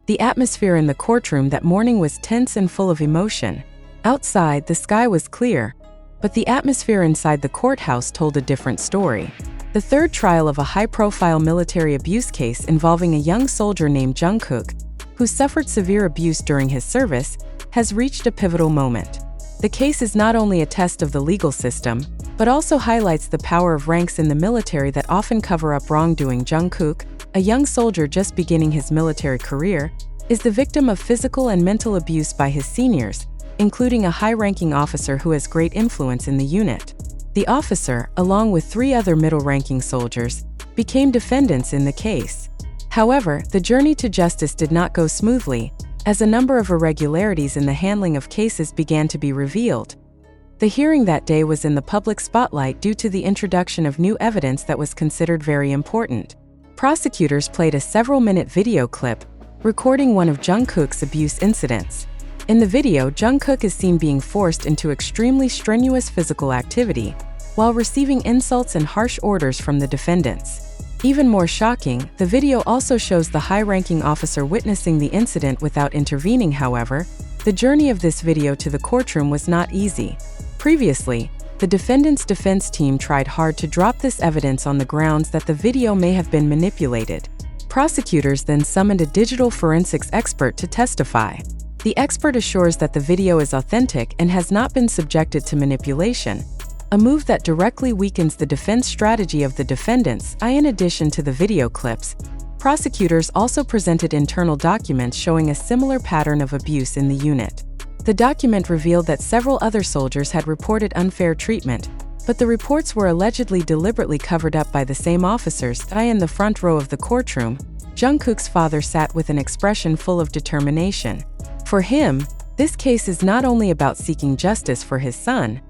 The atmosphere in the courtroom that morning was tense and full of emotion. Outside, the sky was clear, but the atmosphere inside the courthouse told a different story. The third trial of a high-profile military abuse case involving a young soldier named Jungkook, who suffered severe abuse during his service, has reached a pivotal moment. The case is not only a test of the legal system, but also highlights the power of ranks in the military that often cover up wrongdoing. Jungkook, a young soldier just beginning his military career, is the victim of physical and mental abuse by his seniors, including a high-ranking officer who has great influence in the unit. The officer, along with 3 other middle-ranking soldiers, became defendants in the case. However, the journey to justice did not go smoothly, as a number of irregularities in the handling of cases began to be revealed. The hearing that day was in the public spotlight due to the introduction of new evidence that was considered very important. Prosecutors played a several-minute video clip, recording one of Jungkook's abuse incidents. In the video, Jungkook is seen being forced into extremely strenuous physical activity, while receiving insults and harsh orders from the defendants. Even more shocking, the video also shows the high-ranking officer witnessing the incident without intervening. However, the journey of this video to the courtroom was not easy. Previously, the defendant's defense team tried hard to drop this evidence on the grounds that the video may have been manipulated. Prosecutors then summoned a digital forensics expert to testify. The expert assures that the video is authentic and has not been subjected to manipulation, a move that directly weakens the defense strategy of the defendants. In addition to the video clips, prosecutors also presented internal documents showing a similar pattern of abuse in the unit. The document revealed that several other soldiers had reported unfair treatment, but the reports were allegedly deliberately covered up by the same officers. In the front row of the courtroom, Jungkook's father sat with an expression full of determination. For him, this case is not only about seeking justice for his son,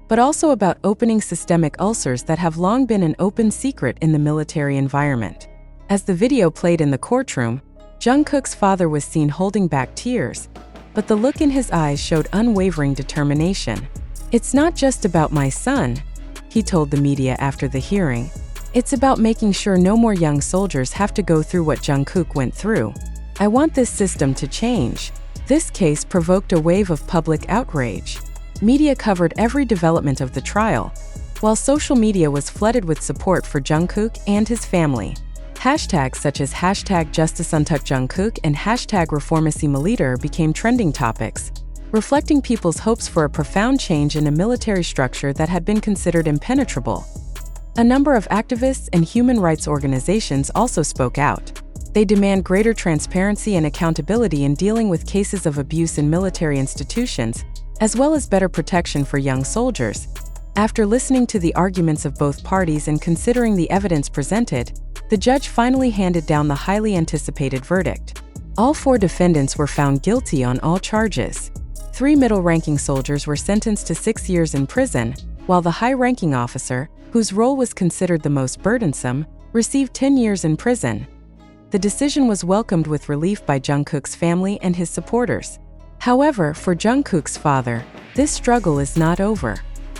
but also about opening systemic ulcers that have long been an open secret in the military environment. As the video played in the courtroom, Jungkook's father was seen holding back tears, but the look in his eyes showed unwavering determination. "It's not just about my son," he told the media after the hearing. "It's about making sure no more young soldiers have to go through what Jungkook went through. I want this system to change." This case provoked a wave of public outrage. Media covered every development of the trial, while social media was flooded with support for Jungkook and his family. Hashtags such as #JusticeUntukJungkook and #ReformasiMiliter became trending topics, reflecting people's hopes for a profound change in a military structure that had been considered impenetrable. A number of activists and human rights organizations also spoke out. They demand greater transparency and accountability in dealing with cases of abuse in military institutions, as well as better protection for young soldiers. After listening to the arguments of both parties and considering the evidence presented, the judge finally handed down the highly anticipated verdict. All 4 defendants were found guilty on all charges. 3 middle-ranking soldiers were sentenced to 6 years in prison, while the high-ranking officer, whose role was considered the most burdensome, received 10 years in prison. The decision was welcomed with relief by Jungkook's family and his supporters. However, for Jungkook's father, this struggle is not over.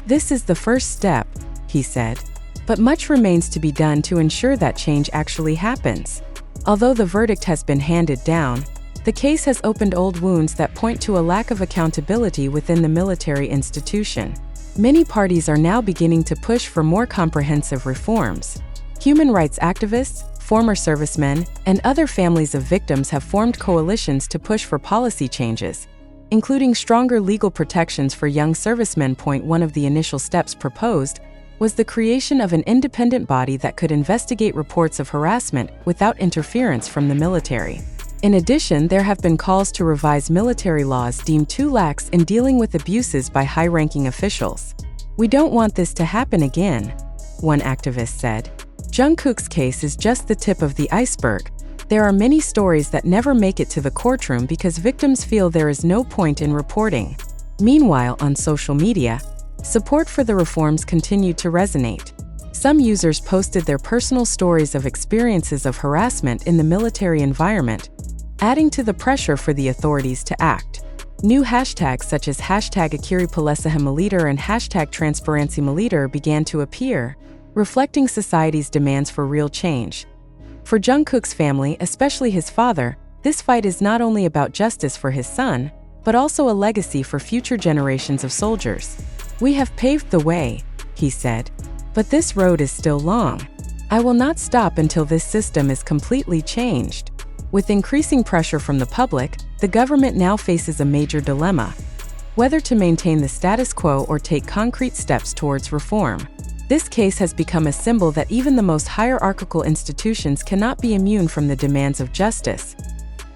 "This is the first step," he said, "but much remains to be done to ensure that change actually happens." Although the verdict has been handed down, the case has opened old wounds that point to a lack of accountability within the military institution. Many parties are now beginning to push for more comprehensive reforms. Human rights activists, former servicemen, and other families of victims have formed coalitions to push for policy changes, including stronger legal protections for young servicemen. One of the initial steps proposed was the creation of an independent body that could investigate reports of harassment without interference from the military. In addition, there have been calls to revise military laws deemed too lax in dealing with abuses by high-ranking officials. "We don't want this to happen again," one activist said. Jungkook's case is just the tip of the iceberg. There are many stories that never make it to the courtroom because victims feel there is no point in reporting. Meanwhile, on social media, support for the reforms continued to resonate. Some users posted their personal stories of experiences of harassment in the military environment, adding to the pressure for the authorities to act. New hashtags such as #AkiriPalesahimiliter and #TransparencyMiliter began to appear, reflecting society's demands for real change. For Jungkook's family, especially his father, This fight is not only about justice for his son, but also a legacy for future generations of soldiers. "We have paved the way," he said, "but this road is still long. I will not stop until this system is completely changed." With increasing pressure from the public, the government now faces a major dilemma: whether to maintain the status quo or take concrete steps towards reform. This case has become a symbol that even the most hierarchical institutions cannot be immune from the demands of justice.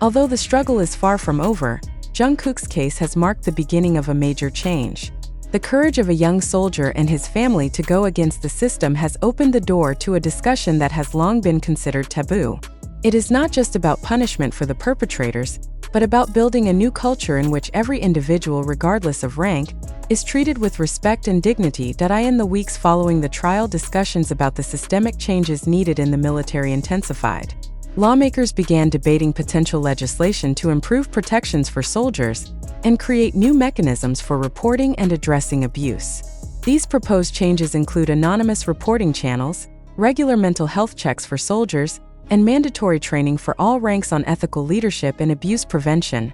Although the struggle is far from over, Jungkook's case has marked the beginning of a major change. The courage of a young soldier and his family to go against the system has opened the door to a discussion that has long been considered taboo. It is not just about punishment for the perpetrators, but about building a new culture in which every individual, regardless of rank, is treated with respect and dignity. In the weeks following the trial, discussions about the systemic changes needed in the military intensified. Lawmakers began debating potential legislation to improve protections for soldiers and create new mechanisms for reporting and addressing abuse. These proposed changes include anonymous reporting channels, regular mental health checks for soldiers, and mandatory training for all ranks on ethical leadership and abuse prevention.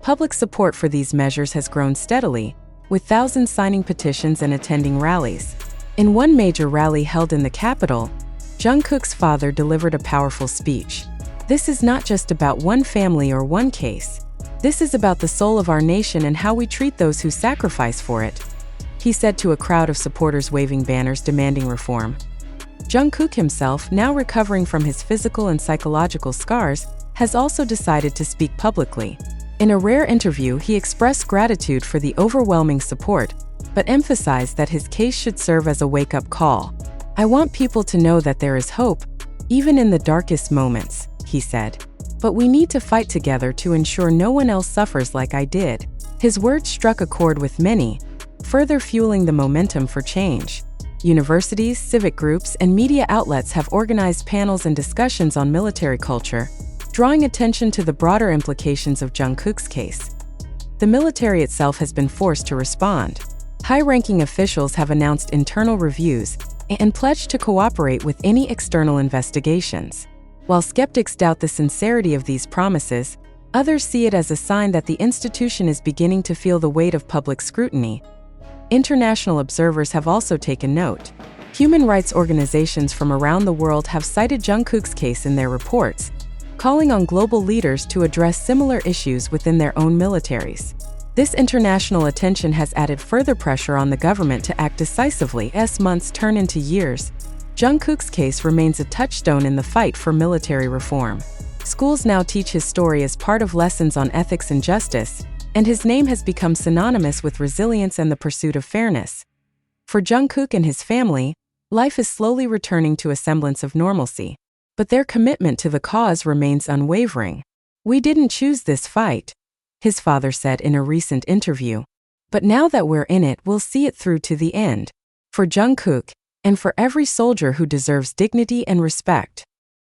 Public support for these measures has grown steadily, with thousands signing petitions and attending rallies. In one major rally held in the capital, Jungkook's father delivered a powerful speech. "This is not just about one family or one case. This is about the soul of our nation and how we treat those who sacrifice for it," he said to a crowd of supporters waving banners demanding reform. Jungkook himself, now recovering from his physical and psychological scars, has also decided to speak publicly. In a rare interview, he expressed gratitude for the overwhelming support, but emphasized that his case should serve as a wake-up call. "I want people to know that there is hope, even in the darkest moments," he said. "But we need to fight together to ensure no one else suffers like I did." His words struck a chord with many, further fueling the momentum for change. Universities, civic groups, and media outlets have organized panels and discussions on military culture, drawing attention to the broader implications of Jungkook's case. The military itself has been forced to respond. High-ranking officials have announced internal reviews and pledged to cooperate with any external investigations. While skeptics doubt the sincerity of these promises, others see it as a sign that the institution is beginning to feel the weight of public scrutiny. International observers have also taken note. Human rights organizations from around the world have cited Jungkook's case in their reports, calling on global leaders to address similar issues within their own militaries. This international attention has added further pressure on the government to act decisively as months turn into years. Jungkook's case remains a touchstone in the fight for military reform. Schools now teach his story as part of lessons on ethics and justice, and his name has become synonymous with resilience and the pursuit of fairness. For Jungkook and his family, life is slowly returning to a semblance of normalcy, but their commitment to the cause remains unwavering. "We didn't choose this fight," his father said in a recent interview. "But now that we're in it, we'll see it through to the end." For Jungkook, and for every soldier who deserves dignity and respect.